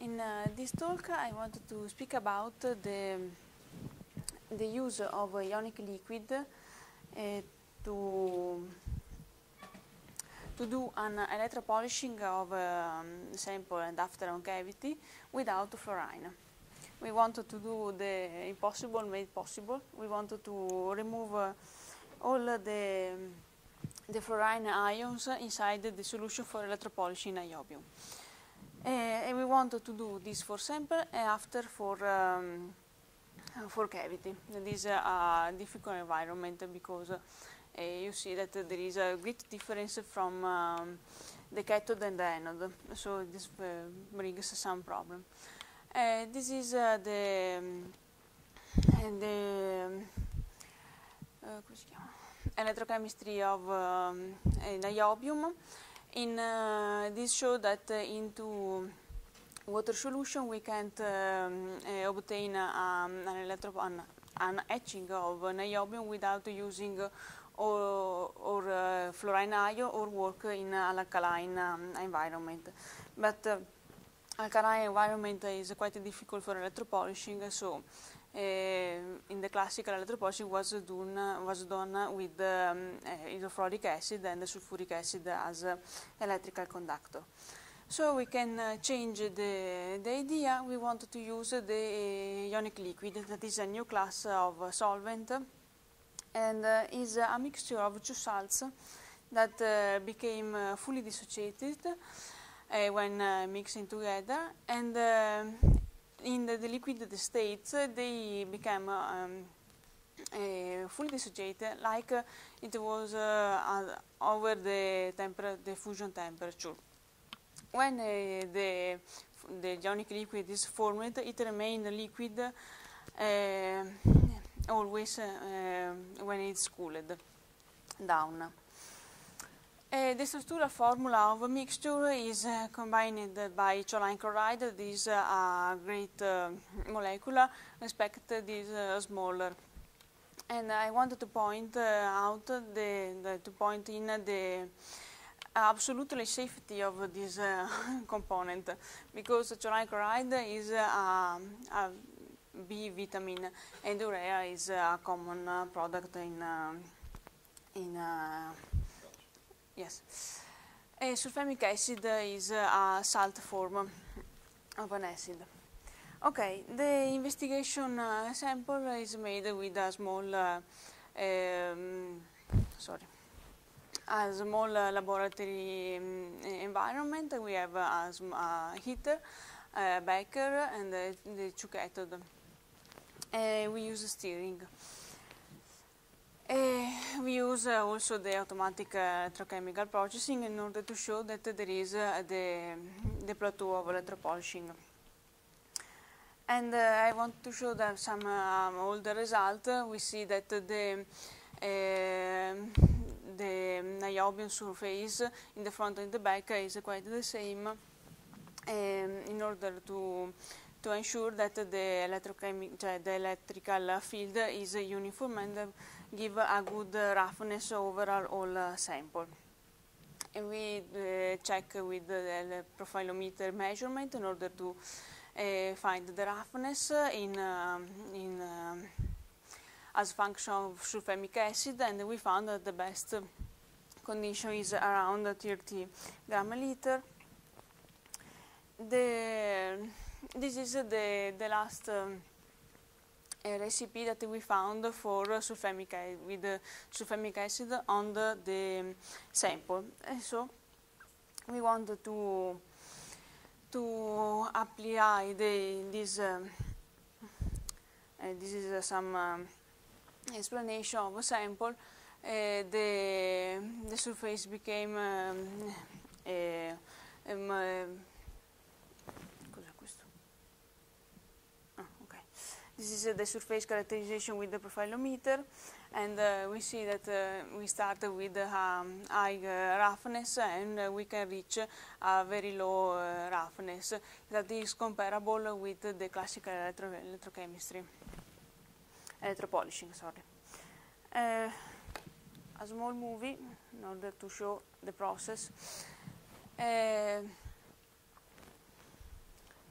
In this talk, I wanted to speak about the use of ionic liquid to do an electropolishing of sample and after on cavity without fluorine. We wanted to do the impossible made possible. We wanted to remove all the fluorine ions inside the solution for electropolishing niobium. And we wanted to do this for sample and after for cavity. This is a difficult environment because you see that there is a great difference from the cathode and the anode, so this brings some problem. This is the electrochemistry of niobium. In this show that into water solution we can't obtain an etching of niobium without using or fluorine ion or work in an alkaline environment. But alkaline environment is quite difficult for electropolishing, so in the classical electropolishing was done with hydrofluoric acid and sulfuric acid as electrical conductor. So we can change the idea. We wanted to use the ionic liquid, that is a new class of solvent, and is a mixture of two salts that became fully dissociated when mixing together, and in the liquid states they became fully dissociated, like it was over the fusion temperature. When the ionic liquid is formed, it remains liquid always when it's cooled down. The structural formula of a mixture is combined by choline chloride. This is a great molecule, respect this smaller. And I wanted to point out the absolutely safety of this component, because choline chloride is a B vitamin and urea is a common product yes. Sulfamic acid is a salt form of an acid. Okay, the investigation sample is made with a small laboratory environment. We have a heater, a beaker, and the two cathode. We use steering. We use also the automatic electrochemical processing in order to show that there is the plateau of electropolishing. And I want to show that some older result. We see that the niobium surface in the front and the back is quite the same, in order to ensure that the electrical field is uniform and give a good roughness overall all sample. And we check with the profilometer measurement in order to find the roughness as function of sulfamic acid, and we found that the best condition is around 30 gram a liter. This is the last recipe that we found for sulfamic acid on the sample. And so we wanted to apply this is some explanation of a sample. The surface became this is the surface characterization with the profilometer, and we see that we start with high roughness, and we can reach a very low roughness that is comparable with the classical electropolishing. Sorry. A small movie in order to show the process.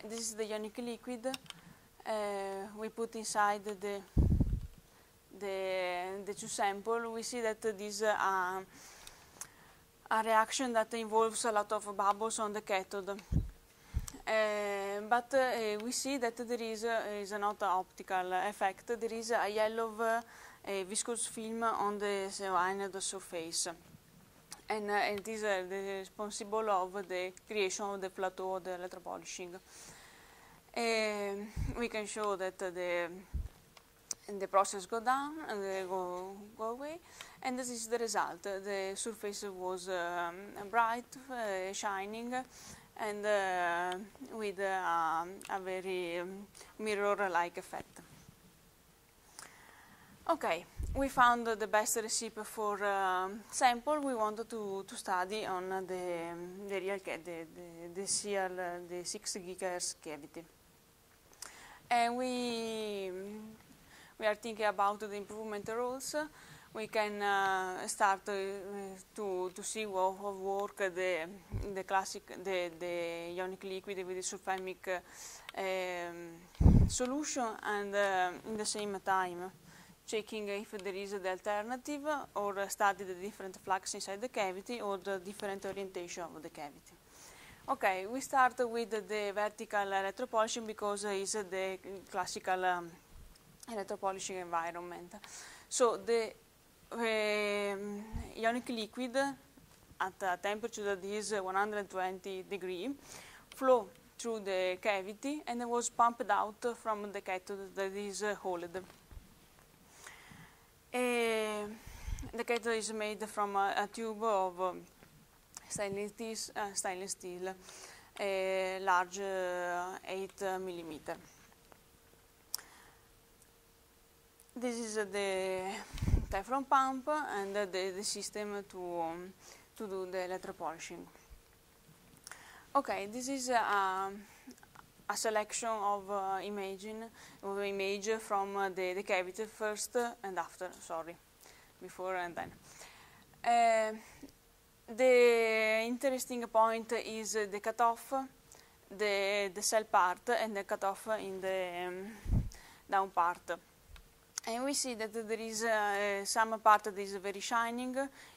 this is the ionic liquid. We put inside the two samples. We see that this is a reaction that involves a lot of bubbles on the cathode. But we see that there is not an optical effect. There is a yellow viscous film on the anode surface, and it is responsible of the creation of the plateau of the electropolishing. We can show that the process go down and they go away, and this is the result. The surface was bright, shining, and with a very mirror-like effect. Okay, we found the best recipe for sample. We wanted to study on the CL, the 6 GHz cavity, and we are thinking about the improvement rules. We can start to see how work the ionic liquid with the sulfamic solution, and in the same time checking if there is the alternative, or study the different flux inside the cavity or the different orientation of the cavity. Okay, we start with the vertical electropolishing because it's the classical electropolishing environment. So the ionic liquid at a temperature that is 120 degrees flow through the cavity and was pumped out from the cathode that is hollowed. The cathode is made from a tube of stainless steel, large 8 millimeter. This is the Teflon pump and the system to do the electropolishing. Okay, this is a selection of image from the cavity first and after, before and then. The interesting point is the cutoff, the cell part, and the cutoff in the down part. And we see that there is some part that is very shining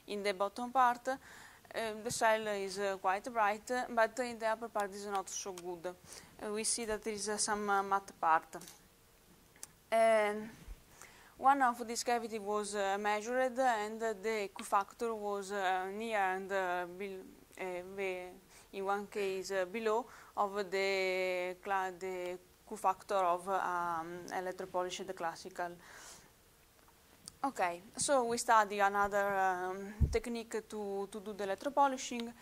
in the bottom part. The cell is quite bright, but in the upper part is not so good. We see that there is some matte part. One of these cavities was measured, and the Q factor was near and in one case below of the Q factor of electropolished classical. Okay, so we study another technique to do the electropolishing.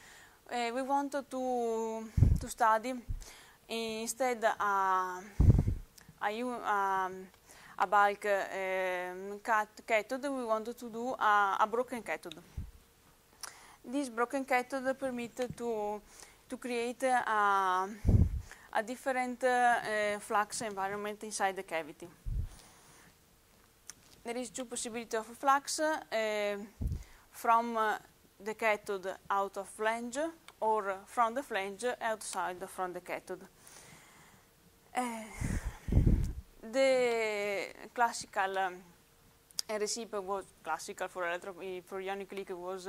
We want to study instead a bulk cathode. We want to do a broken cathode. This broken cathode permits to create a different flux environment inside the cavity. There is two possibilities of flux, from the cathode out of flange, or from the flange outside from the cathode. The classical recipe was classical for ionic liquid was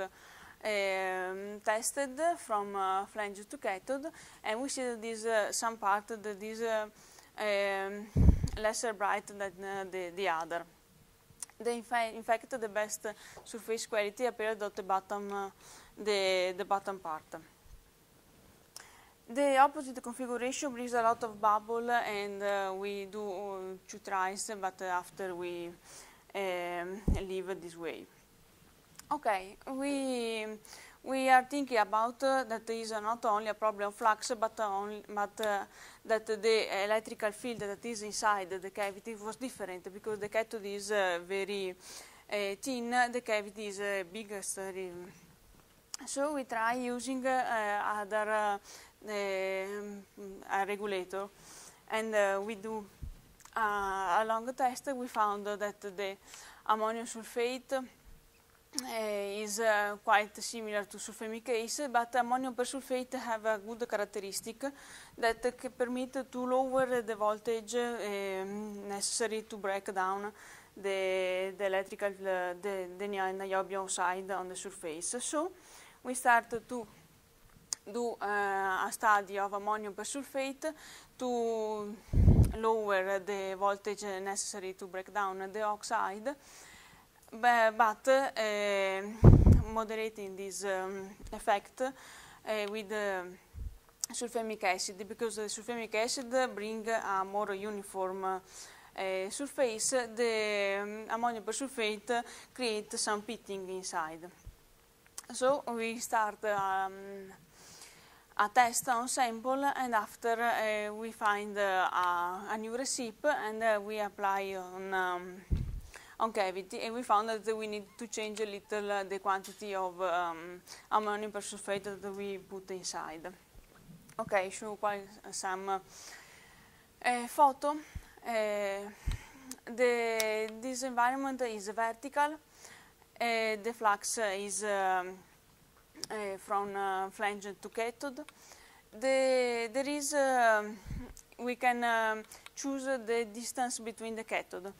tested from flange to cathode, and we see that this some part that is lesser bright than the other. In fact, the best surface quality appeared at the bottom, the bottom part. The opposite configuration brings a lot of bubble, and we do 2 tries, but after we leave it this way. Okay, we are thinking about that is not only a problem of flux, but that the electrical field that is inside the cavity was different, because the cathode is very thin, the cavity is bigger. So we try using other a regulator, and we do a long test. We found that the ammonium sulfate is quite similar to sulfamic acid, but ammonium persulfate have a good characteristic that can permit to lower the voltage necessary to break down the electrical the niobium oxide on the surface. So we start to do a study of ammonium persulfate to lower the voltage necessary to break down the oxide, but moderating this effect with sulfamic acid, because the sulfamic acid brings a more uniform surface. The ammonium persulfate creates some pitting inside. So we start a test on sample, and after we find a new recipe, and we apply on cavity, and we found that we need to change a little the quantity of ammonium persulfate that we put inside. Okay, show quite some photo. This environment is vertical. The flux is from flange to cathode. There is we can choose the distance between the cathode.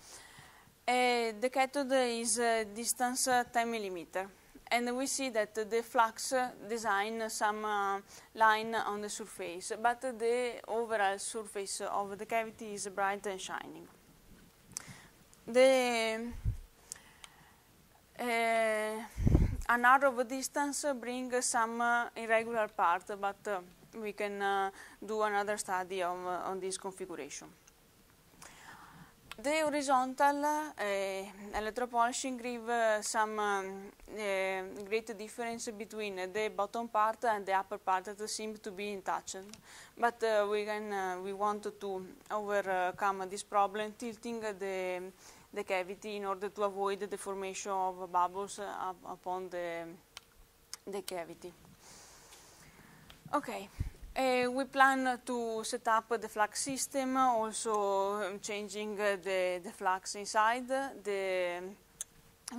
The cathode is distance 10 millimeter, and we see that the flux design some line on the surface, but the overall surface of the cavity is bright and shining. A narrow distance brings some irregular part, but we can do another study on this configuration. The horizontal electropolishing gives some great difference between the bottom part and the upper part that seem to be untouched. But we want to overcome this problem, tilting the cavity in order to avoid the formation of bubbles upon the cavity. Okay. We plan to set up the flux system, also changing the flux inside.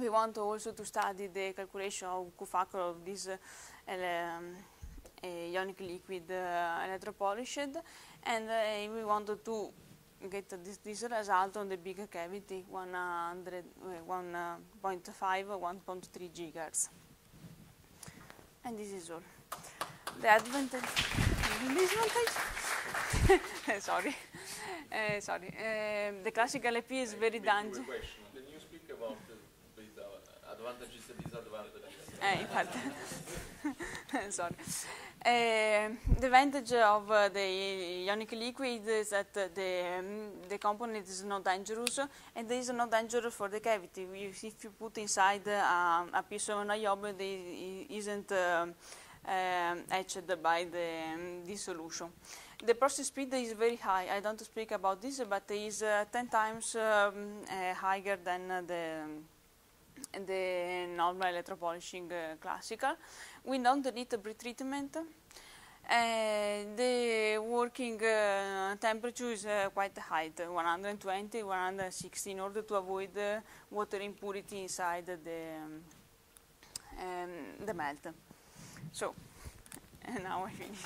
We want also to study the calculation of Q-factor of this ionic liquid electropolished, and we want to get this result on the big cavity, 1.5, 1.3 gigahertz. And this is all. The advantage. Sorry. The classical EP is very dangerous. Can you speak about the advantages and disadvantages? Infatti. Sorry. The advantage of the ionic liquid is that the component is not dangerous, and it is not dangerous for the cavity. If you put inside a piece of niobium, it isn't etched by this solution. The process speed is very high. I don't speak about this, but it is 10 times higher than the normal electropolishing classical. We don't need a pretreatment. The working temperature is quite high, 120, 160, in order to avoid water impurity inside the melt. So, and now I finish.